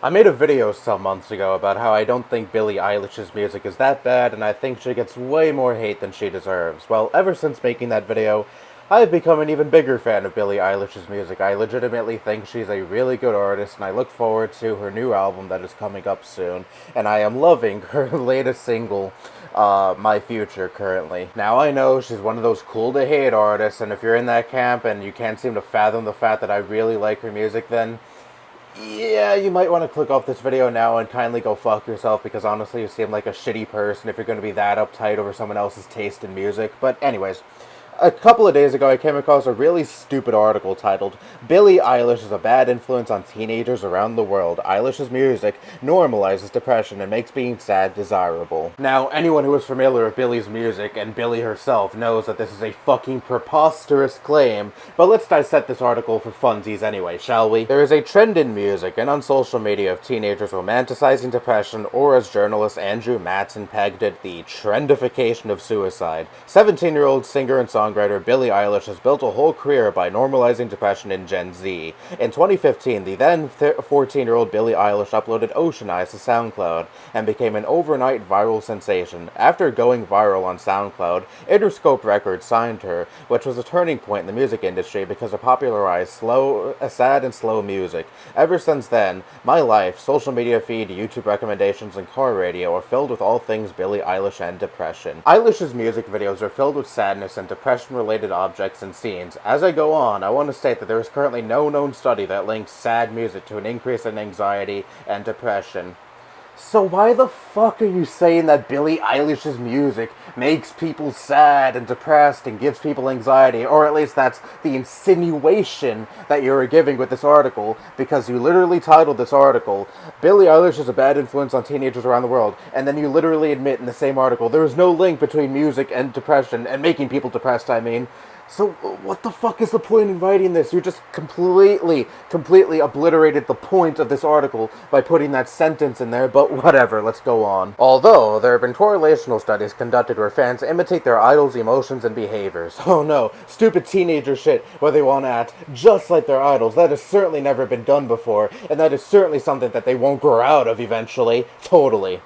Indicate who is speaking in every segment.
Speaker 1: I made a video some months ago about how I don't think Billie Eilish's music is that bad, and I think she gets way more hate than she deserves. Well, ever since making that video, I've become an even bigger fan of Billie Eilish's music. I legitimately think she's a really good artist, and I look forward to her new album that is coming up soon. And I am loving her latest single, My Future, currently. Now, I know she's one of those cool-to-hate artists, and if you're in that camp and you can't seem to fathom the fact that I really like her music, then yeah, you might want to click off this video now and kindly go fuck yourself, because honestly you seem like a shitty person if you're going to be that uptight over someone else's taste in music. But anyways, a couple of days ago I came across a really stupid article titled, "Billie Eilish is a bad influence on teenagers around the world. Eilish's music normalizes depression and makes being sad desirable." Now, anyone who is familiar with Billie's music, and Billie herself, knows that this is a fucking preposterous claim, but let's dissect this article for funsies anyway, shall we? There is a trend in music and on social media of teenagers romanticizing depression, or as journalist Andrew Matson pegged it, the trendification of suicide. 17-year-old singer and songwriter Billie Eilish has built a whole career by normalizing depression in Gen Z. In 2015, the then 14-year-old Billie Eilish uploaded Ocean Eyes to SoundCloud and became an overnight viral sensation. After going viral on SoundCloud, Interscope Records signed her, which was a turning point in the music industry because it popularized sad and slow music. Ever since then, my life, social media feed, YouTube recommendations, and car radio are filled with all things Billie Eilish and depression. Eilish's music videos are filled with sadness and depression-related objects and scenes. As I go on, I want to state that there is currently no known study that links sad music to an increase in anxiety and depression. So why the fuck are you saying that Billie Eilish's music makes people sad and depressed and gives people anxiety? Or at least that's the insinuation that you're giving with this article, because you literally titled this article, "Billie Eilish is a bad influence on teenagers around the world," and then you literally admit in the same article there is no link between music and depression, and making people depressed, I mean. So, what the fuck is the point in writing this? You just completely obliterated the point of this article by putting that sentence in there, but whatever, let's go on. Although, there have been correlational studies conducted where fans imitate their idols' emotions and behaviors. Oh no, stupid teenager shit where they want to act just like their idols. That has certainly never been done before, and that is certainly something that they won't grow out of eventually. Totally.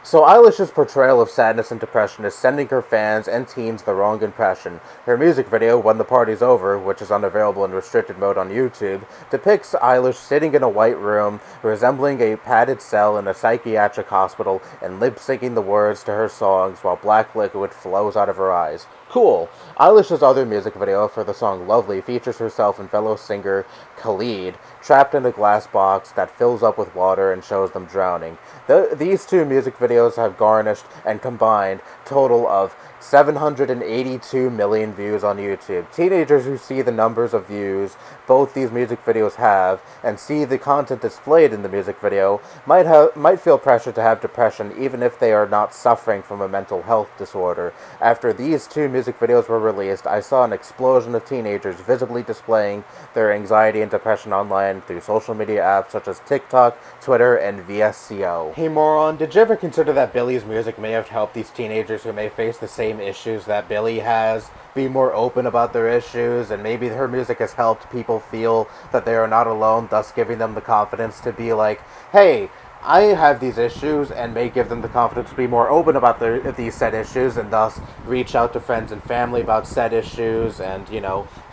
Speaker 1: So Eilish's portrayal of sadness and depression is sending her fans and teens the wrong impression. Her music video, When the Party's Over, which is unavailable in restricted mode on YouTube, depicts Eilish sitting in a white room, resembling a padded cell in a psychiatric hospital, and lip-syncing the words to her songs while black liquid flows out of her eyes. Cool. Eilish's other music video for the song Lovely features herself and fellow singer Khalid trapped in a glass box that fills up with water and shows them drowning. These two music videos have garnished and combined total of 782 million views on YouTube. Teenagers who see the numbers of views both these music videos have and see the content displayed in the music video might feel pressure to have depression even if they are not suffering from a mental health disorder. After these two music videos were released, I saw an explosion of teenagers visibly displaying their anxiety and depression online through social media apps such as TikTok, Twitter, and VSCO. Hey moron, did you ever consider that Billie's music may have helped these teenagers who may face the same issues that Billie has be more open about their issues, and maybe her music has helped people feel that they are not alone, thus giving them the confidence to be like, hey, I have these issues, and may give them the confidence to be more open about these said issues, and thus reach out to friends and family about said issues, and,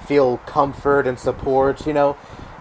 Speaker 1: feel comfort and support,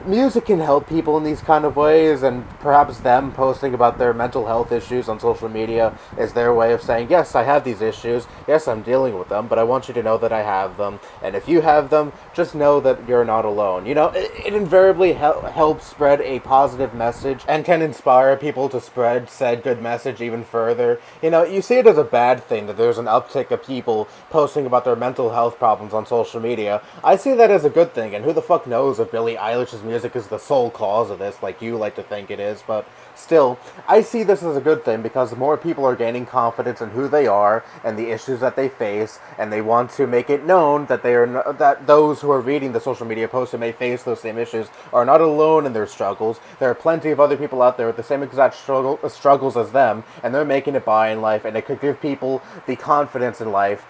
Speaker 1: Music can help people in these kind of ways, and perhaps them posting about their mental health issues on social media is their way of saying, yes, I have these issues, yes, I'm dealing with them, but I want you to know that I have them, and if you have them, just know that you're not alone. It invariably helps spread a positive message, and can inspire people to spread said good message even further. You see it as a bad thing that there's an uptick of people posting about their mental health problems on social media. I see that as a good thing, and who the fuck knows if Billie Eilish's music is the sole cause of this, like you like to think it is, but still, I see this as a good thing because more people are gaining confidence in who they are and the issues that they face, and they want to make it known that that those who are reading the social media posts and may face those same issues are not alone in their struggles. There are plenty of other people out there with the same exact struggles as them, and they're making it by in life, and it could give people the confidence in life,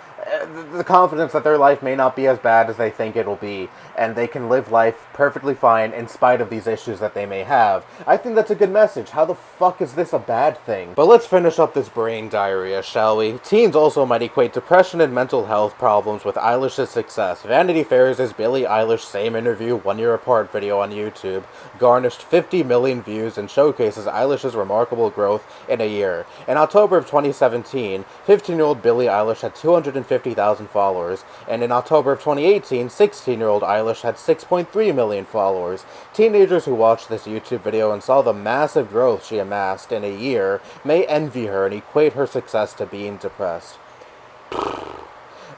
Speaker 1: the confidence that their life may not be as bad as they think it'll be, and they can live life perfectly fine online in spite of these issues that they may have. I think that's a good message. How the fuck is this a bad thing? But let's finish up this brain diarrhea, shall we? Teens also might equate depression and mental health problems with Eilish's success. Vanity Fair's Billie Eilish Same Interview 1 year apart video on YouTube garnished 50 million views and showcases Eilish's remarkable growth in a year. In October of 2017, 15-year-old Billie Eilish had 250,000 followers, and in October of 2018, 16-year-old Eilish had 6.3 million followers. Teenagers who watched this YouTube video and saw the massive growth she amassed in a year may envy her and equate her success to being depressed.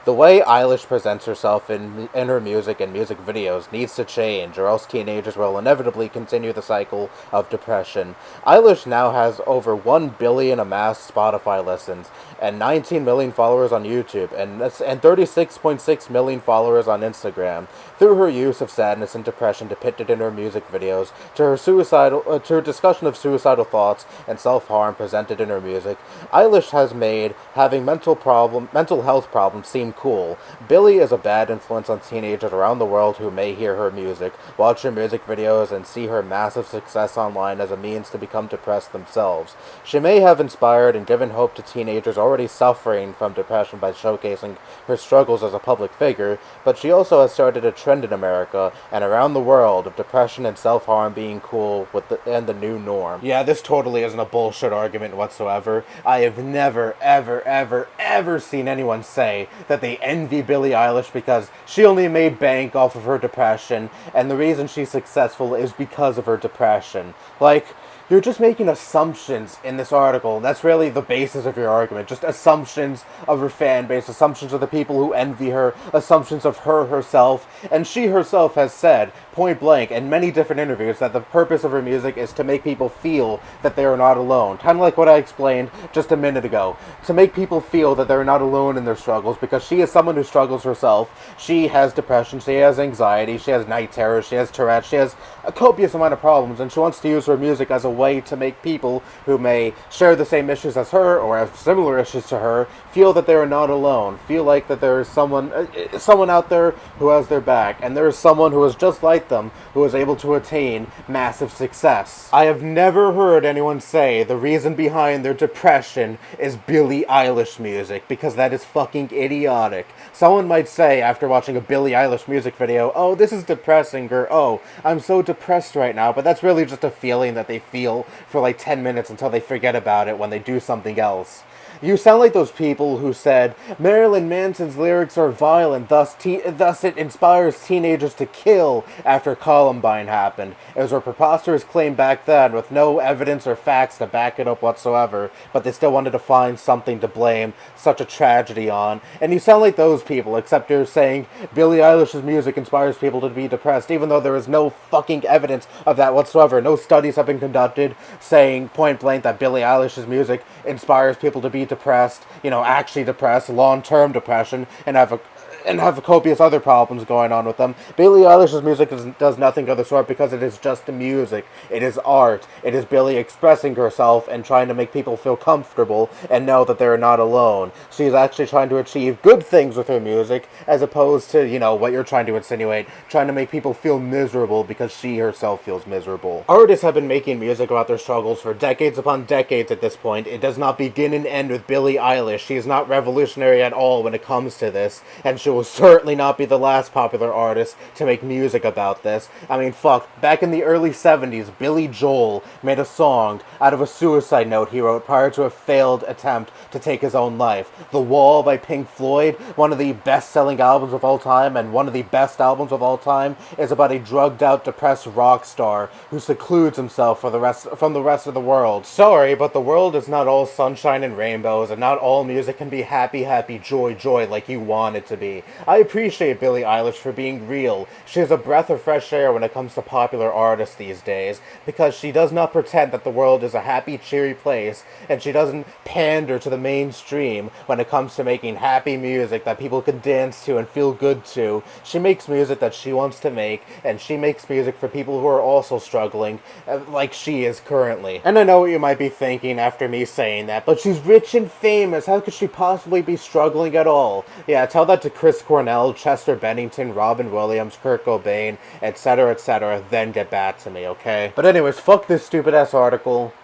Speaker 1: The way Eilish presents herself in her music and music videos needs to change, or else teenagers will inevitably continue the cycle of depression. Eilish now has over 1 billion amassed Spotify listens, and 19 million followers on YouTube, and 36.6 million followers on Instagram. Through her use of sadness and depression depicted in her music videos, to her discussion of suicidal thoughts and self-harm presented in her music, Eilish has made having mental health problems seem cool. Billie is a bad influence on teenagers around the world who may hear her music, watch her music videos, and see her massive success online as a means to become depressed themselves. She may have inspired and given hope to teenagers already suffering from depression by showcasing her struggles as a public figure, but she also has started a trend in America and around the world of depression and self-harm being cool and the new norm. Yeah, this totally isn't a bullshit argument whatsoever. I have never, ever seen anyone say that they envy Billie Eilish because she only made bank off of her depression, and the reason she's successful is because of her depression. Like, you're just making assumptions in this article. That's really the basis of your argument. Just assumptions of her fan base, assumptions of the people who envy her, assumptions of her herself. And she herself has said, point blank, in many different interviews, that the purpose of her music is to make people feel that they are not alone. Kind of like what I explained just a minute ago. To make people feel that they're not alone in their struggles, because she is someone who struggles herself. She has depression, she has anxiety, she has night terrors, she has Tourette's, she has a copious amount of problems, and she wants to use her music as a way to make people who may share the same issues as her or have similar issues to her feel that they are not alone, feel like that there is someone out there who has their back, and there is someone who is just like them who is able to attain massive success. I have never heard anyone say the reason behind their depression is Billie Eilish music, because that is fucking idiotic. Someone might say after watching a Billie Eilish music video, oh, this is depressing, or oh, I'm so depressed right now, but that's really just a feeling that they feel for like 10 minutes until they forget about it when they do something else. You sound like those people who said, Marilyn Manson's lyrics are violent, thus it inspires teenagers to kill after Columbine happened. It was a preposterous claim back then with no evidence or facts to back it up whatsoever, but they still wanted to find something to blame such a tragedy on. And you sound like those people, except you're saying Billie Eilish's music inspires people to be depressed, even though there is no fucking evidence of that whatsoever. No studies have been conducted saying point blank that Billie Eilish's music inspires people to be depressed, actually depressed, long-term depression, and have copious other problems going on with them. Billie Eilish's music does nothing of the sort because it is just music. It is art. It is Billie expressing herself and trying to make people feel comfortable and know that they're not alone. She is actually trying to achieve good things with her music as opposed to, what you're trying to insinuate, trying to make people feel miserable because she herself feels miserable. Artists have been making music about their struggles for decades upon decades at this point. It does not begin and end with Billie Eilish. She is not revolutionary at all when it comes to this, and she will certainly not be the last popular artist to make music about this. I mean, fuck, back in the early 70s, Billy Joel made a song out of a suicide note he wrote prior to a failed attempt to take his own life. The Wall by Pink Floyd, one of the best-selling albums of all time and one of the best albums of all time, is about a drugged-out, depressed rock star who secludes himself from the rest of the world. Sorry, but the world is not all sunshine and rainbows, and not all music can be happy, happy, joy, joy like you want it to be. I appreciate Billie Eilish for being real. She is a breath of fresh air when it comes to popular artists these days, because she does not pretend that the world is a happy, cheery place, and she doesn't pander to the mainstream when it comes to making happy music that people can dance to and feel good to. She makes music that she wants to make, and she makes music for people who are also struggling, like she is currently. And I know what you might be thinking after me saying that, but she's rich and famous. How could she possibly be struggling at all? Yeah, tell that to Chris Chris Cornell, Chester Bennington, Robin Williams, Kurt Cobain, etc., then get back to me, okay? But anyways, fuck this stupid-ass article.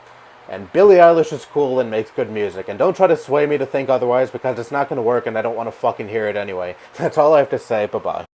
Speaker 1: And Billie Eilish is cool and makes good music. And don't try to sway me to think otherwise, because it's not going to work and I don't want to fucking hear it anyway. That's all I have to say. Bye-bye.